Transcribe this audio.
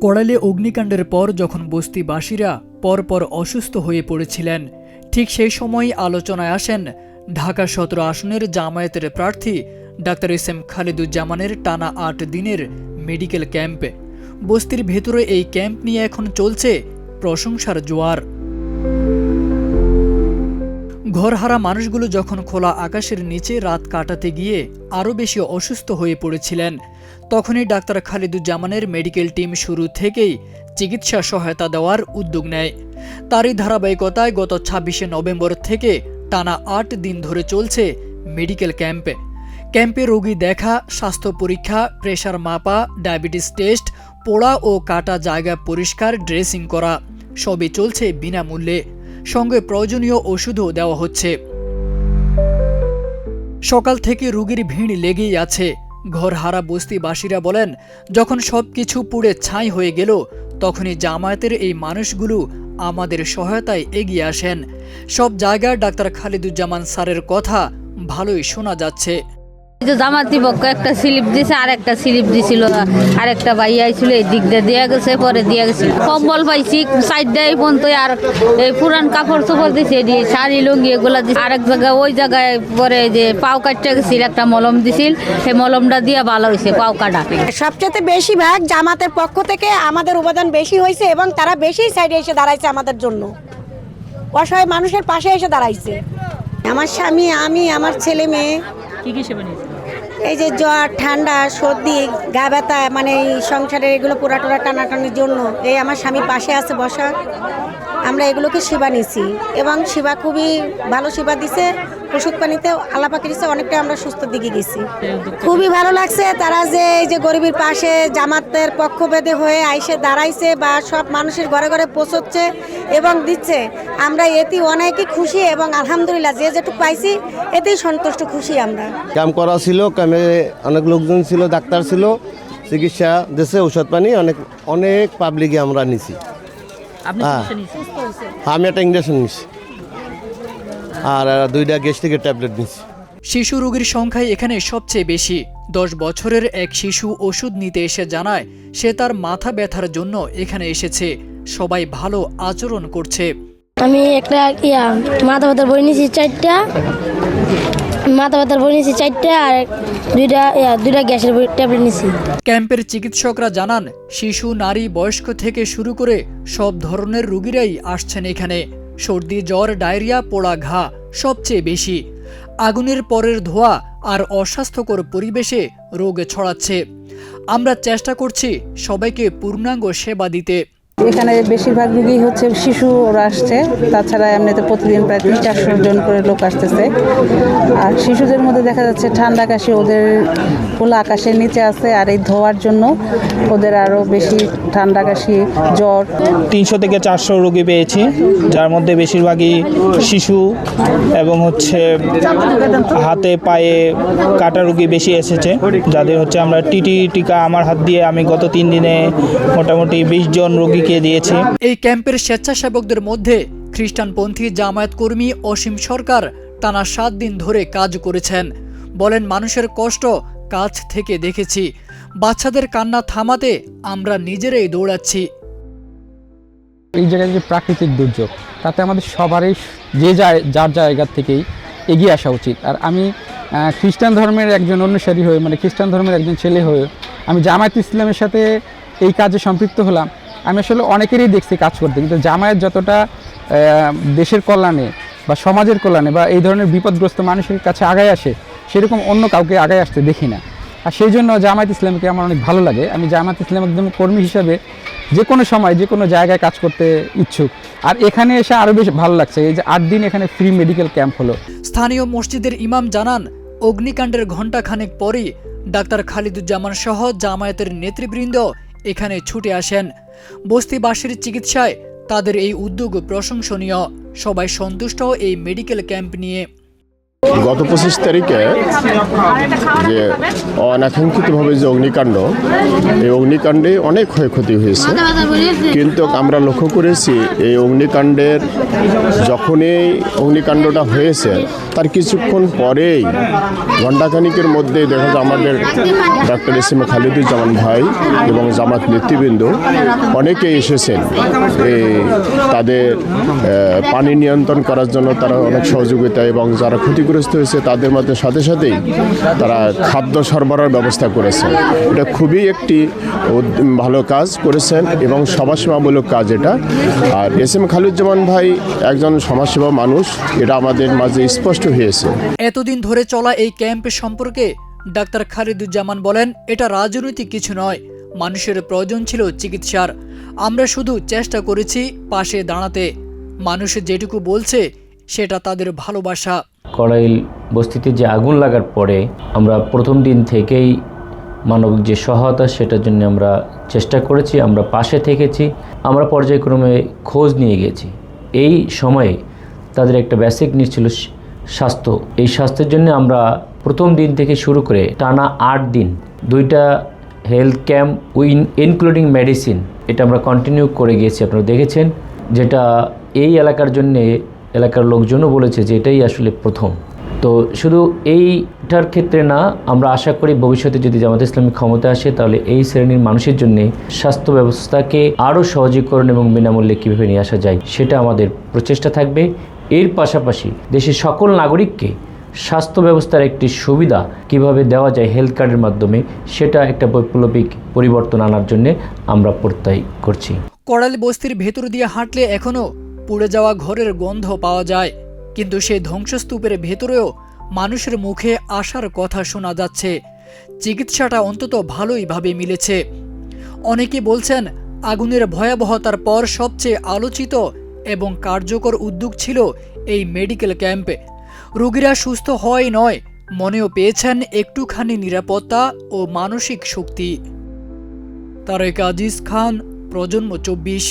কড়াইলে অগ্নিকাণ্ডের পর যখন বস্তিবাসীরা পরপর অসুস্থ হয়ে পড়েছিলেন, ঠিক সেই সময়ই আলোচনায় আসেন ঢাকা ১৭ আসনের জামায়াতের প্রার্থী ডাক্তার এস এম খালেদুজ্জামানের টানা ৮ দিনের মেডিকেল ক্যাম্পে। বস্তির ভেতরে এই ক্যাম্প নিয়ে এখন চলছে প্রশংসার জোয়ার। ঘরহারা মানুষগুলো যখন খোলা আকাশের নিচে রাত কাটাতে গিয়ে আরও বেশি অসুস্থ হয়ে পড়েছিলেন, তখনই ডাক্তার খালেদুজ্জামানের মেডিকেল টিম শুরু থেকেই চিকিৎসা সহায়তা দেওয়ার উদ্যোগ নেয়। তারই ধারাবাহিকতায় গত ২৬শে নভেম্বর থেকে টানা ৮ দিন ধরে চলছে মেডিকেল ক্যাম্পে। ক্যাম্পে রোগী দেখা, স্বাস্থ্য পরীক্ষা, প্রেশার মাপা, ডায়াবেটিস টেস্ট, পোড়া ও কাটা জায়গা পরিষ্কার, ড্রেসিং করা সবই চলছে বিনামূল্যে। সঙ্গে প্রয়োজনীয় ওষুধও দেওয়া হচ্ছে। সকাল থেকে রোগীর ভিড় লেগেই আছে। ঘরহারা বস্তিবাসীরা বলেন, যখন সবকিছু পুড়ে ছাই হয়ে গেল, তখনই জামায়াতের এই মানুষগুলো আমাদের সহায়তায় এগিয়ে আসেন। সব জায়গায় ডাক্তার খালেদুজ্জামান স্যারের কথা ভালোই শোনা যাচ্ছে। জামাতি পক্ষ একটা স্লিপ দিছে, আর একটা স্লিপ দিছিল, আর একটা ভাই আইছিল, এই দিক দিয়ে গেছে, পরে দিয়ে গেছে। কম্বল পাইছি সাইডটাই পর্যন্ত, আর এই পুরান কাপড় চোপড় দিছে, শাড়ি লুঙ্গি এগুলা দিছে। আরেক জায়গায় ওই জায়গায় পরে যে পাও কাটতে গেছিল, একটা মলম দিছিল, সেই মলমটা দিয়ে ভালো হয়েছে পাও কাটা। সবচেয়ে বেশিরভাগ জামাতের পক্ষ থেকে আমাদের অবদান বেশি হয়েছে এবং তারা বেশি সাইডে এসে দাঁড়াইছে আমাদের জন্য, অসহায় মানুষের পাশে এসে দাঁড়াইছে। আমার স্বামী, আমি, আমার ছেলে মেয়ে। কি কি সেবা নিয়েছে? এই যে জ্বর, ঠান্ডা, সর্দি, গা ব্যথা, মানে এই সংসারের এগুলো পোড়া টোড়া টানাটানির জন্য এই আমার স্বামী পাশে আছে বসা। আমরা এগুলোকে সেবা নিছি এবং সেবা খুবই ভালো সেবা দিছে। ওষুধ পানিতে আল্লাপাকে দিচ্ছে, অনেকটা আমরা সুস্থ দিকে গেছি। খুবই ভালো লাগছে তারা যে এই যে গরিবের পাশে জামাতের পক্ষভেদে হয়ে আইসে দাঁড়াইছে বা সব মানুষের ঘরে ঘরে পৌঁছচ্ছে এবং দিচ্ছে। আমরা এতে অনেকই খুশি এবং আলহামদুলিল্লাহ যে যেটুকু পাইছি এতেই সন্তুষ্ট, খুশি আমরা। ক্যাম্প করা ছিল, ক্যাম্পে অনেক লোকজন ছিল, ডাক্তার ছিল, চিকিৎসা দেশে, ওষুধ পানি অনেক পাবলিকে আমরা নিছি। আমি একটা ইঞ্জেকশন নিছি আর 2টা গ্যাস্ট্রিকের ট্যাবলেট নিছি। শিশু রোগীর সংখ্যাই এখানে সবচেয়ে বেশি। 10 বছরের এক শিশু ওষুধ নিতে এসে জানায় সে তার মাথা ব্যথার জন্য এখানে এসেছে। সবাই ভালো আচরণ করছে। আমি একটা মাথা ব্যথার বই নিয়েছি 4টা, আর 2টা গ্যাসের ট্যাবলেট নিয়েছি। ক্যাম্পের চিকিৎসকরা জানান, শিশু, নারী, বয়স্ক থেকে শুরু করে সব ধরনের রোগীরাই আসছেন এখানে। সর্দি, জ্বর, ডায়রিয়া, পোড়া ঘা সবচেয়ে বেশি। আগুনের পরের ধোঁয়া আর অস্বাস্থ্যকর পরিবেশে রোগ ছড়াচ্ছে। আমরা চেষ্টা করছি সবাইকে পূর্ণাঙ্গ সেবা দিতে। এখানে বেশিরভাগ রোগী হচ্ছে শিশু, ওরা আসছে। তাছাড়া এমনিতে প্রতিদিন প্রায় 300-400 জন করে লোক আসতেছে। আর শিশুদের মধ্যে দেখা যাচ্ছে ঠান্ডা কাশি, ওদের খোলা আকাশের নিচে আছে, আর এই ধোয়ার জন্য ওদের আরও বেশি ঠান্ডা কাশি, জ্বর। 300 থেকে 400 রোগী পেয়েছি, যার মধ্যে বেশিরভাগই শিশু এবং হচ্ছে হাতে পায়ে কাটা রোগী বেশি এসেছে, যাদের হচ্ছে আমরা টিকা আমার হাত দিয়ে আমি গত 3 দিনে মোটামুটি 20 জন রোগীকে দিয়েছি। এই ক্যাম্পের স্বেচ্ছাসেবকদের মধ্যে খ্রিস্টানপন্থী জামায়াত কর্মী অসীম সরকার টানা 7 দিন ধরে কাজ করেছেন। বলেন, মানুষের কষ্ট কাছ থেকে দেখেছি। বাচ্চাদের কান্না থামাতে আমরা নিজেরাই দৌড়াচ্ছি। এই জায়গায় যে প্রাকৃতিক দুর্যোগ, তাতে আমাদের সবারই যার জায়গা থেকেই এগিয়ে আসা উচিত। আর আমি খ্রিস্টান ধর্মের একজন অনুসারী হয়ে, মানে খ্রিস্টান ধর্মের একজন ছেলে হয়ে আমি জামায়াত ইসলামের সাথে এই কাজে সম্পৃক্ত হলাম। আমি আসলে অনেকেরই দেখছি কাজ করতে, কিন্তু জামায়াত যতটা দেশের কল্যাণে বা সমাজের কল্যাণে বা এই ধরনের বিপদগ্রস্ত মানুষের কাছে আগায় আসে, সেরকম অন্য কাউকে আগায় আসতে দেখি না। আর সেই জন্য জামায়াত ইসলামকে আমার অনেক ভালো লাগে। আমি জামায়াত ইসলাম একদম কর্মী হিসাবে যে কোনো সময় যে কোনো জায়গায় কাজ করতে ইচ্ছুক। আর এখানে এসে আরও বেশ ভালো লাগছে, এই যে 8 দিন এখানে ফ্রি মেডিকেল ক্যাম্প হলো। স্থানীয় মসজিদের ইমাম জানান, অগ্নিকাণ্ডের ঘণ্টাখানেক পরই ডাক্তার খালেদুজ্জামান সহ জামায়াতের নেতৃবৃন্দ এখানে ছুটে আসেন। বস্তিবাসীর চিকিৎসায় তাদের এই উদ্যোগ প্রশংসনীয়। সবাই সন্তুষ্ট এই মেডিকেল ক্যাম্প নিয়ে। গত 25 তারিখে যে অনাকাঙ্ক্ষিতভাবে যে অগ্নিকাণ্ড, এই অগ্নিকাণ্ডে অনেক ক্ষয়ক্ষতি হয়েছে, কিন্তু আমরা লক্ষ্য করেছি এই অগ্নিকাণ্ডের যখনই অগ্নিকাণ্ডটা হয়েছে তার কিছুক্ষণ পরেই ঘণ্টাখানিকের মধ্যেই দেখা যায় আমাদের ডাক্তার এস এম খালিদুজ্জামান ভাই এবং জামাত নেতৃবৃন্দ অনেকেই এসেছেন তাদের পানি নিয়ন্ত্রণ করার জন্য। তারা অনেক সহযোগিতা এবং যারা ক্ষতিগ্রস্ত হয়েছে তাদের মধ্যে সাথে সাথেই তারা খাদ্য সরবরাহের ব্যবস্থা করেছেন। এটা খুবই একটি ভালো কাজ করেছেন এবং সমাজসেবামূলক কাজ এটা। আর এস এম খালিদুজ্জামান ভাই একজন সমাজসেবা মানুষ, এটা আমাদের মাঝে স্পষ্ট হয়েছে। এতদিন ধরে চলা এই ক্যাম্প সম্পর্কে ডাক্তার খালিদুজ্জামান বলেন, এটা রাজনৈতিক কিছু নয়, মানুষের প্রয়োজন ছিল চিকিৎসার। আমরা শুধু চেষ্টা করেছি পাশে দাঁড়াতে। মানুষ যেটুকু বলছে সেটা তাদের ভালোবাসা। কড়াইল বস্তিতে যে আগুন লাগার পরে আমরা প্রথম দিন থেকেই মানবিক যে সহায়তা সেটার জন্য আমরা চেষ্টা করেছি, আমরা পাশে থেকেছি, আমরা পর্যায়ক্রমে খোঁজ নিয়ে গেছি। এই সময়ে তাদের একটা বেসিক নিড ছিল স্বাস্থ্য। এই স্বাস্থ্যের জন্য আমরা প্রথম দিন থেকে শুরু করে টানা 8 দিন 2টা হেলথ ক্যাম্প ইনক্লুডিং মেডিসিন, এটা আমরা কন্টিনিউ করে গিয়েছি। আপনারা দেখেছেন, যেটা এই এলাকার জন্যে এলাকার লোকজনও বলেছে যে এটাই আসলে প্রথম। তো শুধু এইটার ক্ষেত্রে না, আমরা আশা করি ভবিষ্যতে যদি জামাত ইসলামী ক্ষমতা আসে তাহলে এই শ্রেণীর মানুষের জন্য স্বাস্থ্য ব্যবস্থাকে আরও সহজীকরণ এবং বিনামূল্যে কীভাবে নিয়ে আসা যায় সেটা আমাদের প্রচেষ্টা থাকবে। এর পাশাপাশি দেশের সকল নাগরিককে স্বাস্থ্য ব্যবস্থার একটি সুবিধা কিভাবে দেওয়া যায় হেলথ কার্ডের মাধ্যমে, সেটা একটা বৈপ্লবিক পরিবর্তন আনার জন্য আমরা প্রত্যয় করছি। কড়াইল বস্তির ভেতর দিয়ে হাঁটলে এখনো পুড়ে যাওয়া ঘরের গন্ধ পাওয়া যায়, কিন্তু সেই ধ্বংসস্তূপের ভেতরেও মানুষের মুখে আশার কথা শোনা যাচ্ছে। চিকিৎসাটা অন্তত ভালোইভাবে মিলেছে। অনেকে বলছেন, আগুনের ভয়াবহতার পর সবচেয়ে আলোচিত এবং কার্যকর উদ্যোগ ছিল এই মেডিকেল ক্যাম্পে। রোগীরা সুস্থ হয় নয়, মনেও পেয়েছেন একটুখানি নিরাপত্তা ও মানসিক শক্তি। তারেক আজিজ খান, প্রজন্ম 24।